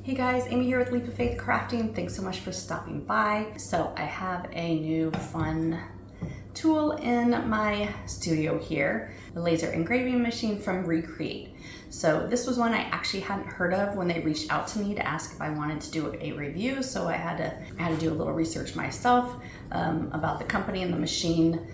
Hey guys, Amy here with Leap of Faith Crafting. Thanks so much for stopping by. So I have a new fun tool in my studio here, the laser engraving machine from WeCreat. So this was one I actually hadn't heard of when they reached out to me to ask if I wanted to do a review. So I had to do a little research myself about the company and the machine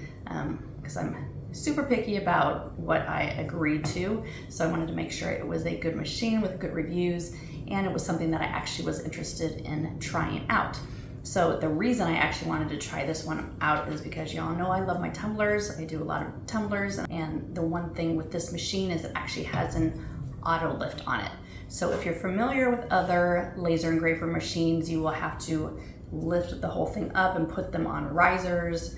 because I'm super picky about what I agreed to. So I wanted to make sure it was a good machine with good reviews, and it was something that I actually was interested in trying out. So the reason I actually wanted to try this one out is because y'all know I love my tumblers. I do a lot of tumblers, and the one thing with this machine is it actually has an auto lift on it. So if you're familiar with other laser engraver machines, you will have to lift the whole thing up and put them on risers.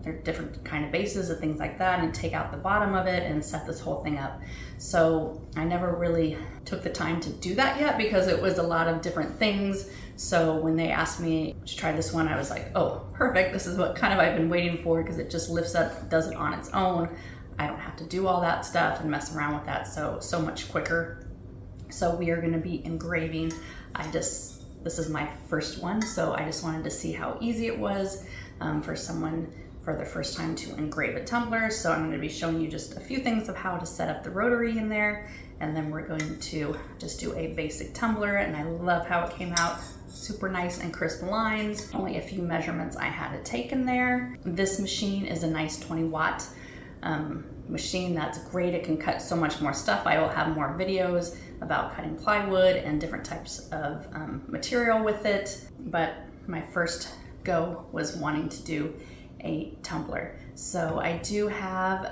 There are different kind of bases and things like that, and take out the bottom of it and set this whole thing up. So I never really took the time to do that yet because it was a lot of different things. So when they asked me to try this one, I was like, oh, perfect. This is what kind of I've been waiting for, because it just lifts up, does it on its own. I don't have to do all that stuff and mess around with that, so much quicker. So we are going to be engraving. This is my first one, so I just wanted to see how easy it was for someone for their first time to engrave a tumbler. So I'm going to be showing you just a few things of how to set up the rotary in there, and then we're going to just do a basic tumbler. And I love how it came out, super nice and crisp lines. Only a few measurements I had to take in there. This machine is a nice 20-watt machine that's great. It can cut so much more stuff. I will have more videos about cutting plywood and different types of material with it, but my first go was wanting to do a tumbler. So I do have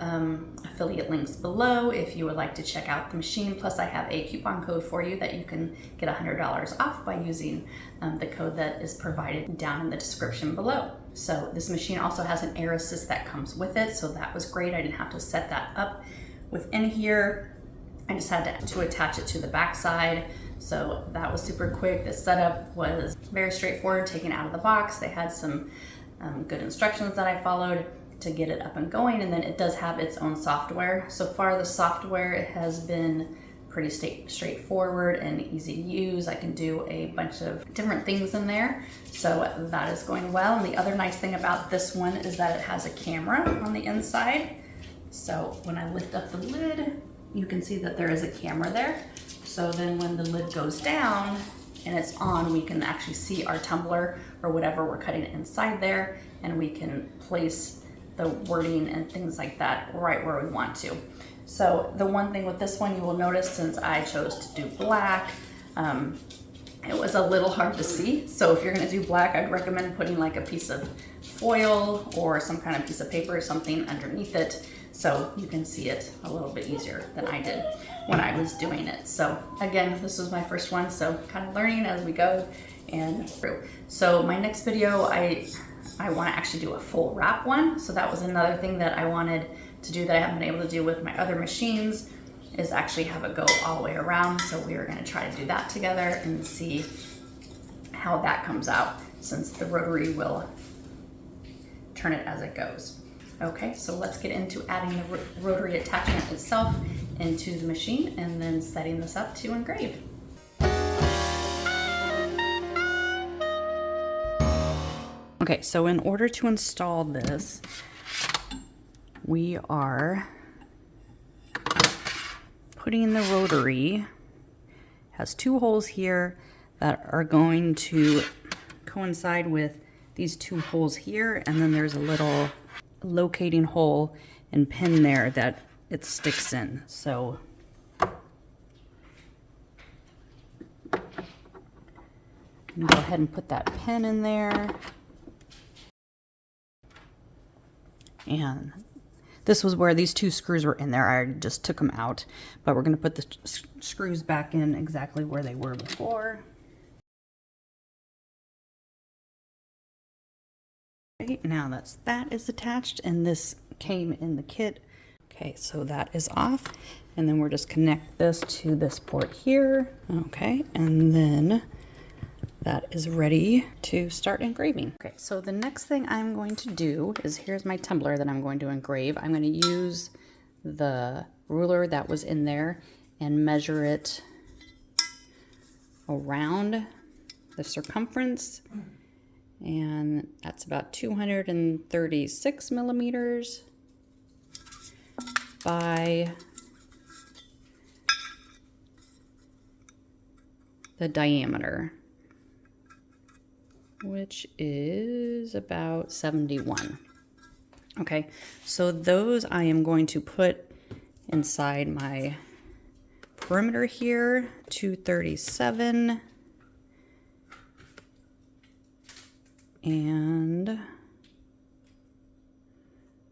affiliate links below if you would like to check out the machine. Plus I have a coupon code for you that you can get $100 off by using the code that is provided down in the description below. So this machine also has an air assist that comes with it, so that was great. I didn't have to set that up within here. I just had to attach it to the back side. So that was super quick. The setup was very straightforward, taken out of the box. They had some good instructions that I followed to get it up and going, and then it does have its own software. So far the software has been pretty straightforward and easy to use. I can do a bunch of different things in there, so that is going well. And the other nice thing about this one is that it has a camera on the inside. So when I lift up the lid, you can see that there is a camera there. So then when the lid goes down and it's on, we can actually see our tumbler or whatever we're cutting inside there, and we can place the wording and things like that right where we want to. So the one thing with this one you will notice, since I chose to do black, it was a little hard to see. So if you're gonna do black, I'd recommend putting like a piece of foil or some kind of piece of paper or something underneath it, so you can see it a little bit easier than I did when I was doing it. So again, this was my first one, so kind of learning as we go and through. So my next video, I want to actually do a full wrap one. So that was another thing that I wanted to do that I haven't been able to do with my other machines, is actually have it go all the way around. So we are going to try to do that together and see how that comes out, since the rotary will turn it as it goes. Okay, so let's get into adding the rotary attachment itself into the machine and then setting this up to engrave. Okay, so in order to install this, we are putting the rotary, has two holes here that are going to coincide with these two holes here, and then there's a little locating hole and pin there that it sticks in. So I'm gonna go ahead and put that pin in there. And this was where these two screws were in there. I just took them out, but we're going to put the screws back in exactly where they were before. Right, now that is attached, and this came in the kit. Okay, so that is off, and then we're just connect this to this port here. Okay, and then that is ready to start engraving. Okay, so the next thing I'm going to do is, here's my tumbler that I'm going to engrave. I'm going to use the ruler that was in there and measure it around the circumference, and that's about 236 millimeters by the diameter, which is about 71. Okay, so those I am going to put inside my perimeter here, 237, and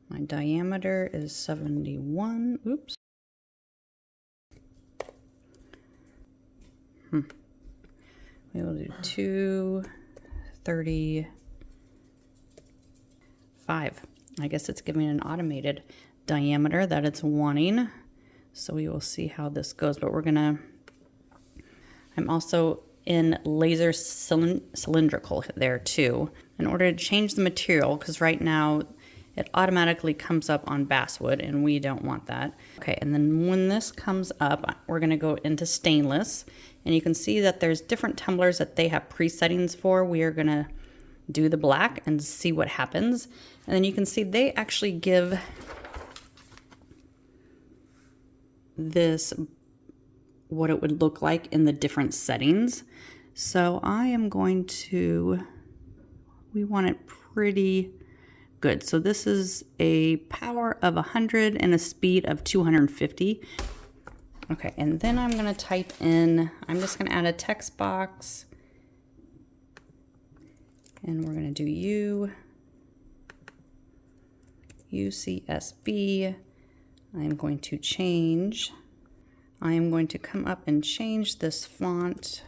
my diameter is 71. Oops. We will do 235. I guess it's giving an automated diameter that it's wanting. So we will see how this goes, but I'm also in laser cylindrical there too, in order to change the material, because right now it automatically comes up on basswood and we don't want that. Okay, and then when this comes up, we're gonna go into stainless, and you can see that there's different tumblers that they have presettings for. We are gonna do the black and see what happens. And then you can see they actually give this what it would look like in the different settings. So I am going to, we want it pretty good. So this is a power of 100 and a speed of 250. Okay, and then I'm gonna type in, I'm just gonna add a text box, and we're gonna do UCSB. I'm going to change, I am going to come up and change this font.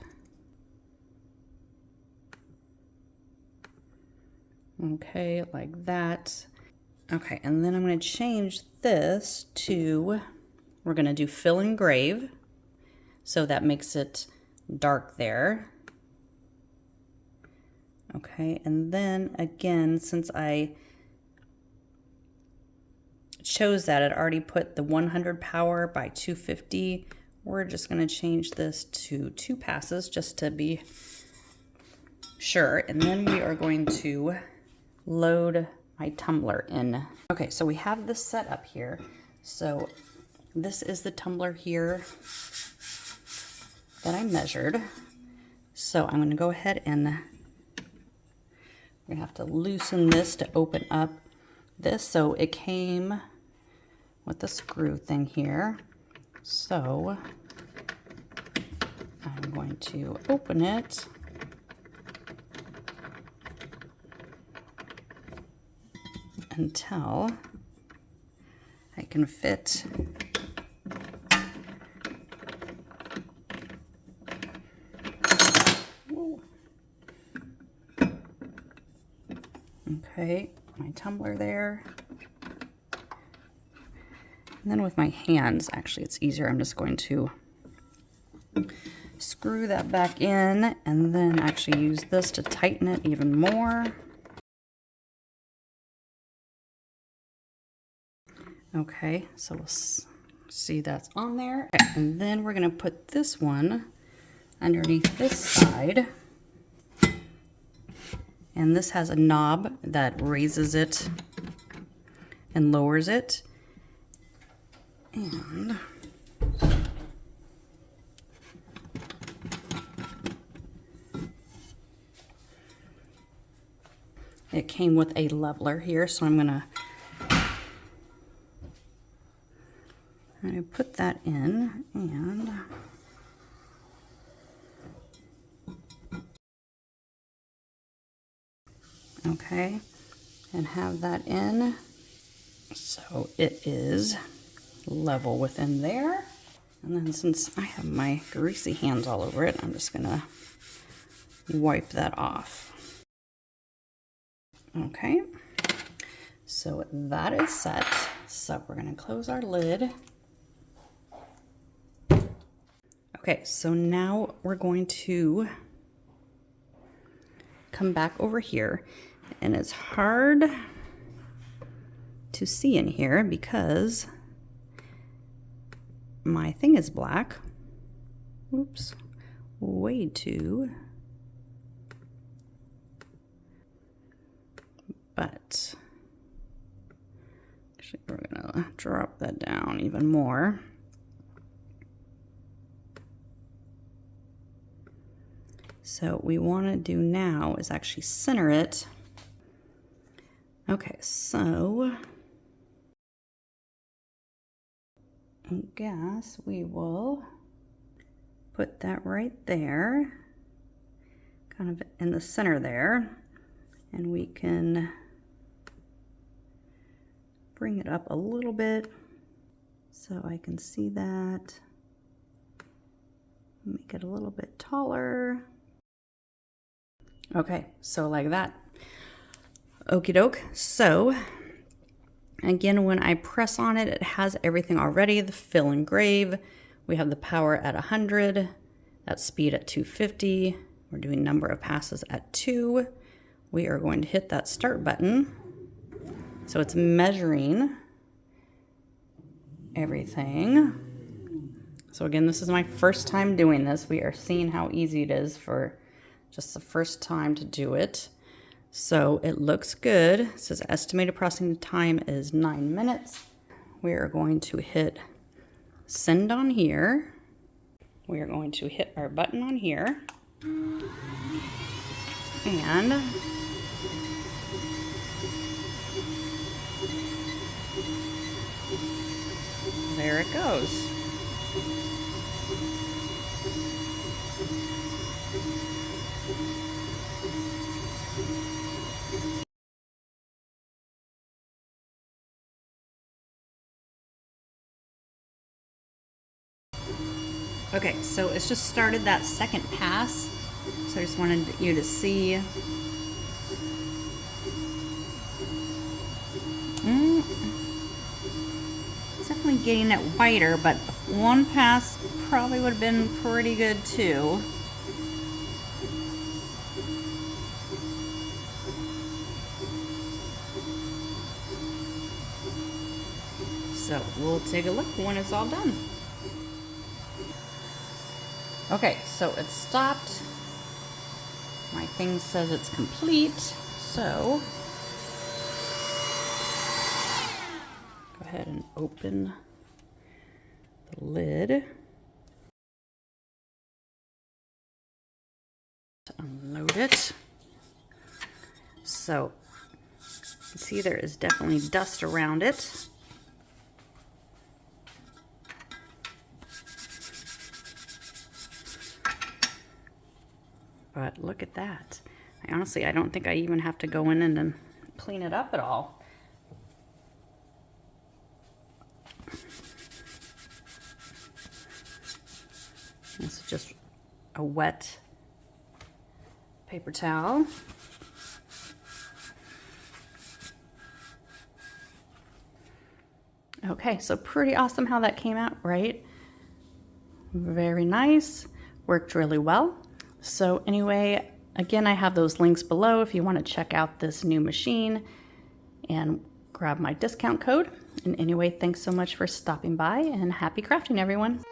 Okay, like that. Okay, and then I'm going to change this to, we're going to do fill engrave. So that makes it dark there. Okay, and then again, since I chose that, it already put the 100 power by 250. We're just going to change this to 2 passes just to be sure. And then we are going to load my tumbler in. Okay, so we have this set up here. So this is the tumbler here that I measured. So I'm going to go ahead and we're going to have to loosen this to open up this. So it came with the screw thing here. So I'm going to open it. Until I can fit okay, my tumbler there. And then with my hands, actually it's easier. I'm just going to screw that back in and then actually use this to tighten it even more. Okay, so we'll see that's on there. Okay, and then we're gonna put this one underneath this side. And this has a knob that raises it and lowers it. And it came with a leveler here, so I'm gonna put that in and okay, and have that in so it is level within there. And then since I have my greasy hands all over it, I'm just gonna wipe that off. Okay, so that is set. So we're gonna close our lid. Okay, so now we're going to come back over here, and it's hard to see in here because my thing is black. Oops. way too. But actually we're gonna drop that down even more. So what we want to do now is actually center it. Okay, so I guess we will put that right there, kind of in the center there, and we can bring it up a little bit so I can see that. Make it a little bit taller. Okay, so like that. Okie doke. So again, when I press on it, it has everything already. The fill engrave. We have the power at 100. That speed at 250. We're doing number of passes at 2. We are going to hit that start button. So it's measuring everything. So again, this is my first time doing this. We are seeing how easy it is for just the first time to do it. So it looks good. It says estimated processing time is 9 minutes. We are going to hit send on here. We are going to hit our button on here. And there it goes. Okay, so it's just started that second pass. So I just wanted you to see. It's definitely getting it whiter, but one pass probably would have been pretty good too. So we'll take a look when it's all done. Okay, so it stopped. My thing says it's complete, so go ahead and open the lid. Unload it. So you can see there is definitely dust around it. But look at that. I don't think I even have to go in and clean it up at all. This is just a wet paper towel. Okay, so pretty awesome how that came out, right? Very nice. Worked really well. So anyway, again, I have those links below if you want to check out this new machine and grab my discount code. And anyway, thanks so much for stopping by and happy crafting, everyone.